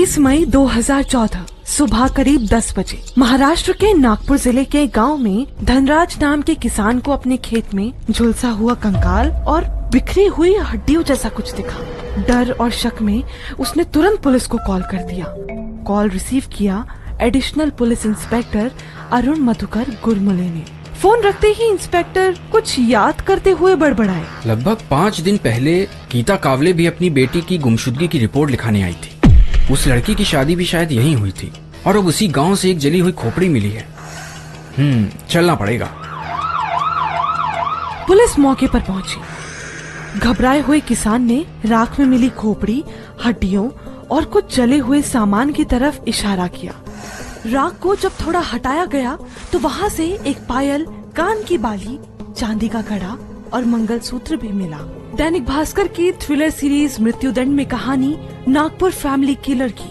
20 मई 2014 सुबह करीब 10 बजे महाराष्ट्र के नागपुर जिले के गांव में धनराज नाम के किसान को अपने खेत में झुलसा हुआ कंकाल और बिखरी हुई हड्डियों जैसा कुछ दिखा। डर और शक में उसने तुरंत पुलिस को कॉल कर दिया। कॉल रिसीव किया additional police inspector Arun Madhukar Gurmule ने। फोन रखते ही इंस्पेक्टर कुछ याद करते हुए बड़बड़ाए। लगभग 5 दिन पहले गीता कावले भी अपनी बेटी की गुमशुदगी की रिपोर्ट लिखाने आई थी। उस लड़की की शादी भी शायद यहीं हुई थी और अब उसी गांव से एक जली हुई खोपड़ी मिली है। चलना पड़ेगा। पुलिस मौके पर पहुंची। घबराए हुए किसान ने राख में मिली खोपड़ी, हड्डियों और कुछ जले हुए सामान की तरफ इशारा किया। राख को जब थोड़ा हटाया गया तो वहाँ से एक पायल, कान की बाली, चांदी का कड़ा और मंगलसूत्र भी मिला। दैनिक भास्कर की थ्रिलर सीरीज मृत्युदंड में कहानी नागपुर फैमिली किलर की।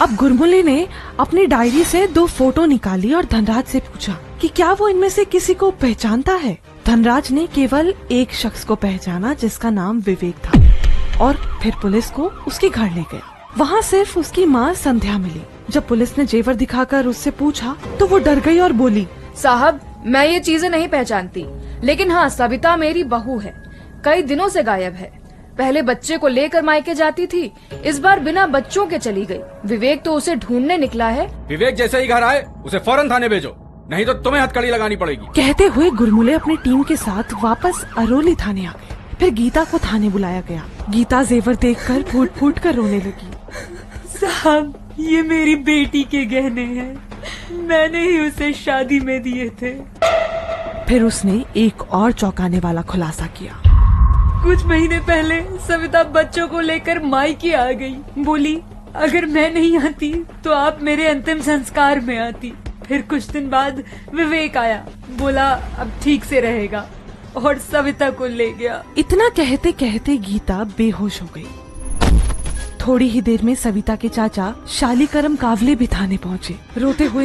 अब गुरमुले ने अपनी डायरी से 2 फोटो निकाली और धनराज से पूछा कि क्या वो इनमें से किसी को पहचानता है। धनराज ने केवल एक शख्स को पहचाना जिसका नाम विवेक था और फिर पुलिस को उसके घर ले गया। वहाँ सिर्फ उसकी माँ संध्या मिली। जब पुलिस ने जेवर दिखाकर उससे पूछा तो वो डर गई और बोली, साहब मैं ये चीजें नहीं पहचानती, लेकिन हाँ सविता मेरी बहू है। कई दिनों से गायब है। पहले बच्चे को लेकर मायके जाती थी, इस बार बिना बच्चों के चली गई। विवेक तो उसे ढूंढने निकला है। विवेक जैसे ही घर आए उसे फौरन थाने भेजो, नहीं तो तुम्हें हथकड़ी लगानी पड़ेगी। कहते हुए गुरमुले अपनी टीम के साथ वापस अरोली थाने आ गए। फिर गीता को थाने बुलाया गया। गीता जेवर देखकर फूट फूट कर रोने लगी। साहब ये मेरी बेटी के गहने हैं, मैंने ही उसे शादी में दिए थे। फिर उसने एक और चौंकाने वाला खुलासा किया। कुछ महीने पहले सविता बच्चों को लेकर मायके आ गई। बोली अगर मैं नहीं आती तो आप मेरे अंतिम संस्कार में आती। फिर कुछ दिन बाद विवेक आया, बोला अब ठीक से रहेगा और सविता को ले गया। इतना कहते कहते गीता बेहोश हो गई। थोड़ी ही देर में सविता के चाचा शालीकरम कावले भी थाने पहुँचे। रोते हुए